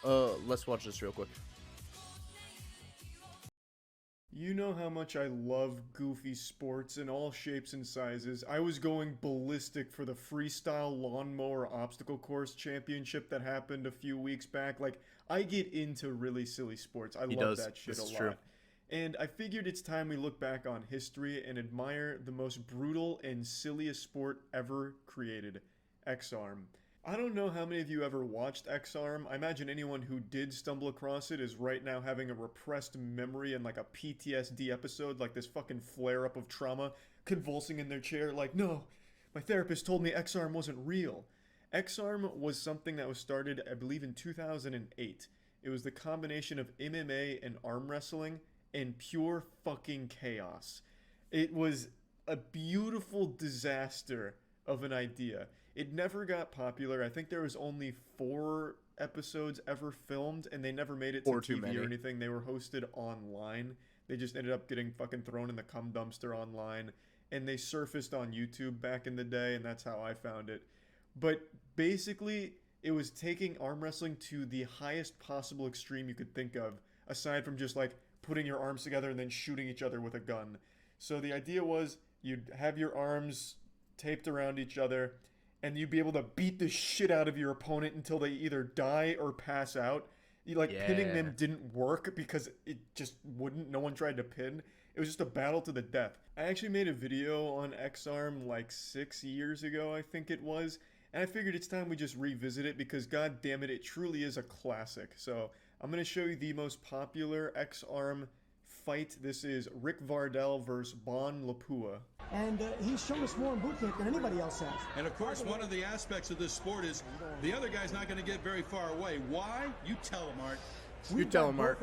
Let's watch this real quick. You know how much I love goofy sports in all shapes and sizes. I was going ballistic for the freestyle lawnmower obstacle course championship that happened a few weeks back. Like, I get into really silly sports. I He love does. that shit This a is lot. true. And I figured it's time we look back on history and admire the most brutal and silliest sport ever created, X-Arm. I don't know how many of you ever watched X-Arm. I imagine anyone who did stumble across it is right now having a repressed memory and like a PTSD episode, like this fucking flare-up of trauma, convulsing in their chair like, no, my therapist told me X-Arm wasn't real. X-Arm was something that was started, I believe, in 2008. It was the combination of MMA and arm wrestling and pure fucking chaos. It was a beautiful disaster of an idea. It never got popular. I think there was only 4 episodes ever filmed, and they never made it to Or too TV many. or anything. They were hosted online. They just ended up getting fucking thrown in the cum dumpster online, and they surfaced on YouTube back in the day, and that's how I found it. But basically, it was taking arm wrestling to the highest possible extreme you could think of, aside from just like putting your arms together and then shooting each other with a gun. So the idea was you'd have your arms taped around each other, and you'd be able to beat the shit out of your opponent until they either die or pass out. Pinning them didn't work because it just wouldn't. No one tried to pin. It was just a battle to the death. I actually made a video on X-Arm like 6 years ago, I think it was, and I figured it's time we just revisit it because god damn it, it truly is a classic. So I'm going to show you the most popular X-Arm fight. This is Rick Vardell versus Bon Lapua. And he's shown us more in boot camp than anybody else has. And of course, one of the aspects of this sport is the other guy's not going to get very far away. Why? You tell him, Art. You tell him, Art.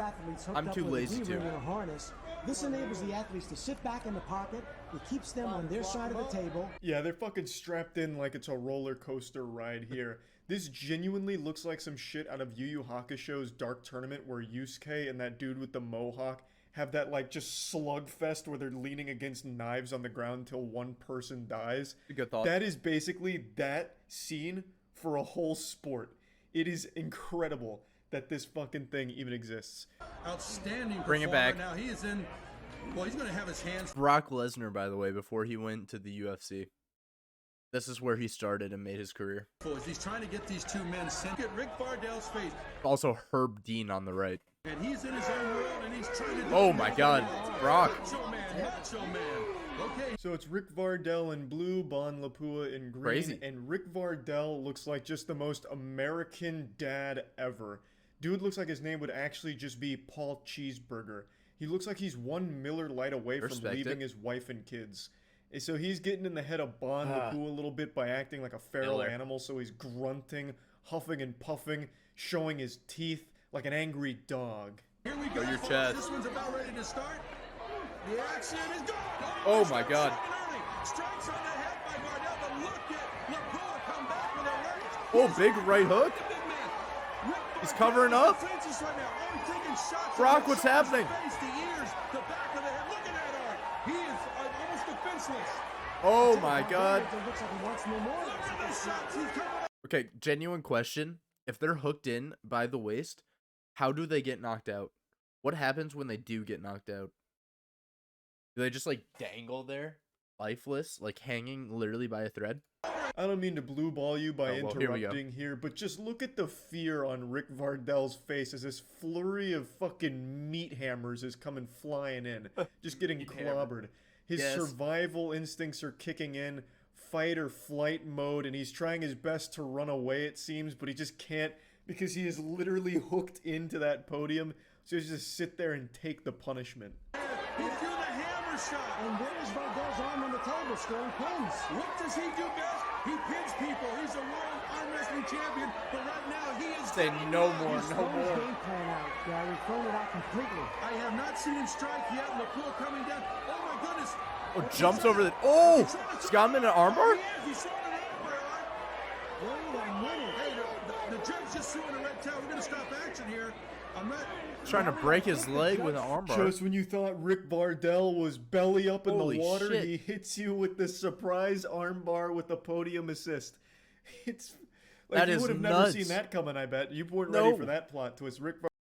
I'm too lazy to. In a harness. This enables the athletes to sit back in the pocket. It keeps them on their side of the table. Yeah, they're fucking strapped in like it's a roller coaster ride here. This genuinely looks like some shit out of Yu Yu Hakusho's Dark Tournament where Yusuke and that dude with the mohawk have that like just slugfest where they're leaning against knives on the ground until one person dies. Good thought. That is basically that scene for a whole sport. It is incredible that this fucking thing even exists. Outstanding. Bring it back. Now he is in. Well, he's going to have his hands. Brock Lesnar, by the way, before he went to the UFC. This is where he started and made his career. He's trying to get these two men sent. Look at Rick Vardell's face. Also Herb Dean on the right. And he's in his own world, and he's trying to do Oh my god, Brock. Macho man, macho man. Okay. So it's Rick Vardell in blue, Bon Lapua in green, Crazy. and Rick Vardell looks like just the most American dad ever. Dude looks like his name would actually just be Paul Cheeseburger. He looks like he's 1 Miller Lite away from Respect leaving it. his wife and kids. And so he's getting in the head of Bon Lapua a little bit by acting like a feral Miller. animal, so he's grunting, huffing and puffing, showing his teeth like an angry dog. Here we go. Your folks. chest. This one's about ready to start. The action is going. Oh my god. Strikes on the head by Vardell, but look at Lapua come back with a right. Oh, big right hook. He's covering up. Brock, what's happening? Oh my god. Okay, genuine question. If they're hooked in by the waist, how do they get knocked out? What happens when they do get knocked out? Do they just like dangle there, lifeless, like hanging literally by a thread? I don't mean to blue ball you by Oh, well, here we go. interrupting here, but just look at the fear on Rick Vardell's face as this flurry of fucking meat hammers is coming flying in, just getting clobbered. His Yes. survival instincts are kicking in, fight or flight mode, and he's trying his best to run away, it seems, but he just can't because he is literally hooked into that podium, so he just sit there and take the punishment. He's doing the hammer shot. And there is Vardell's arm on the table, scoring pins. What does he do best? He pins people. He's a world arm wrestling champion, but right now he is. Say no more, He's no thrown his more. game plan out, Gary. Thrown it out completely. I have not seen him strike yet. Lapua coming down. Oh my goodness. Oh, jumps over the. Oh, he's got him in an armbar. He's throwing an armbar. Wait a minute. Hey, the judge just threw in a red towel. We're going to stop action here. I'm not. Trying to break his leg with an armbar. Just when you thought Rick Vardell was belly up in Holy the water, shit. he hits you with the surprise armbar with the podium assist. It's Like, That you is would have never seen nuts. that coming, I bet. You weren't ready for No. that plot twist.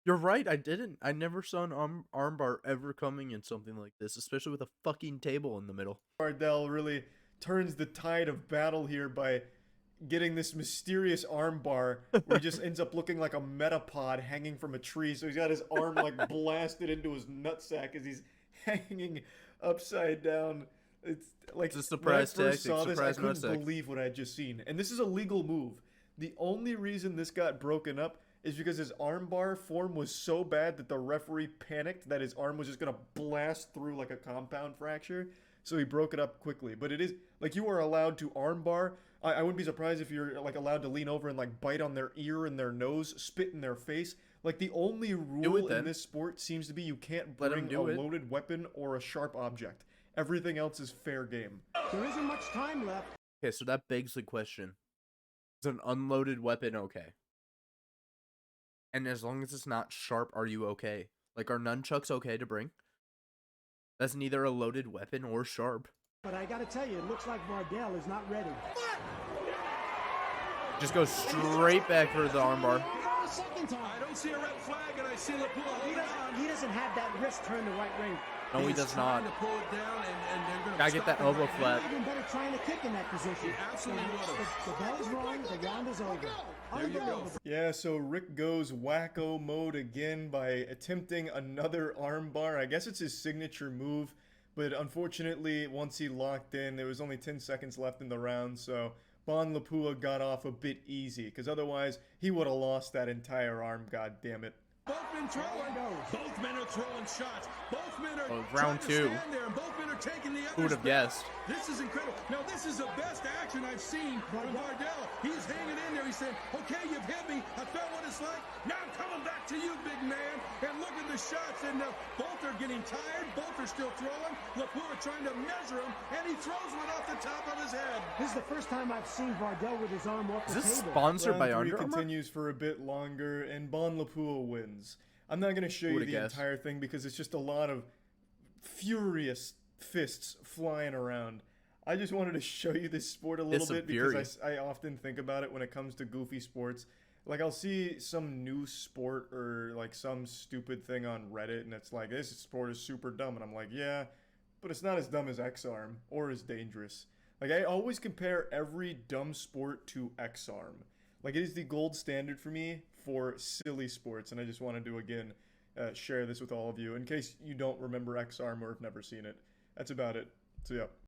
You're right. I didn't. I never saw an armbar ever coming in something like this, especially with a fucking table in the middle. Bardell really turns the tide of battle here by getting this mysterious armbar where he just ends up looking like a metapod hanging from a tree. So he's got his arm like blasted into his nutsack as he's hanging upside down. It's like, It's a surprise when I first tactic, saw this, I surprise couldn't nutsack. believe what I had just seen. And this is a legal move. The only reason this got broken up is because his armbar form was so bad that the referee panicked that his arm was just gonna blast through like a compound fracture. So he broke it up quickly. But it is like, you are allowed to armbar. I wouldn't be surprised if you're like allowed to lean over and like bite on their ear and their nose, spit in their face. Like, the only rule in this sport seems to be you can't bring a loaded weapon or a sharp object. Everything else is fair game. There isn't much time left. Okay, so that begs the question. Is an unloaded weapon okay? And as long as it's not sharp, are you okay? Like, are nunchucks okay to bring? That's neither a loaded weapon or sharp. But I gotta tell you, it looks like Vardell is not ready. Just go straight back for the armbar. For the second time. I don't see a red flag, and I see Lapua hold on. He doesn't have that wrist turned the right way. No, he does not. To pull it down, and they're gonna Gotta get that elbow flat. Even better trying to kick in that position. Absolutely would have. The bell is rung, the round is over. There you go. Yeah, so Rick goes wacko mode again by attempting another armbar. I guess it's his signature move, but unfortunately, once he locked in, there was only 10 seconds left in the round, so Bon Lapua got off a bit easy, because otherwise, he would have lost that entire arm, god damn it. Both men throwing. Both men are throwing shots. Both men are round trying to 2. stand there, and both men are taking the other. Who would have guessed? This is incredible. Now, this is the best action I've seen from Vardell. He's hanging in there. He's saying, okay, you've hit me. I felt what it's like. Now I'm coming back to you, big man. And look at the shots. And both are getting tired. Both are still throwing. Lapua trying to measure him, and he throws one off the top of his head. This is the first time I've seen Vardell with his arm off the Is this table. sponsored by Round 3 Under Armour? continues for a bit longer, and Bon Lapua wins. I'm not going to show you the entire thing because it's just a lot of furious fists flying around. I just wanted to show you this sport a little bit because I often think about it when it comes to goofy sports. Like, I'll see some new sport or like some stupid thing on Reddit, and it's like, this sport is super dumb, and I'm like, yeah, but it's not as dumb as X-Arm or as dangerous. Like, I always compare every dumb sport to X-Arm. Like, it is the gold standard for me for silly sports, and I just wanted to, again, share this with all of you in case you don't remember X-Arm or have never seen it. That's about it. So, yeah.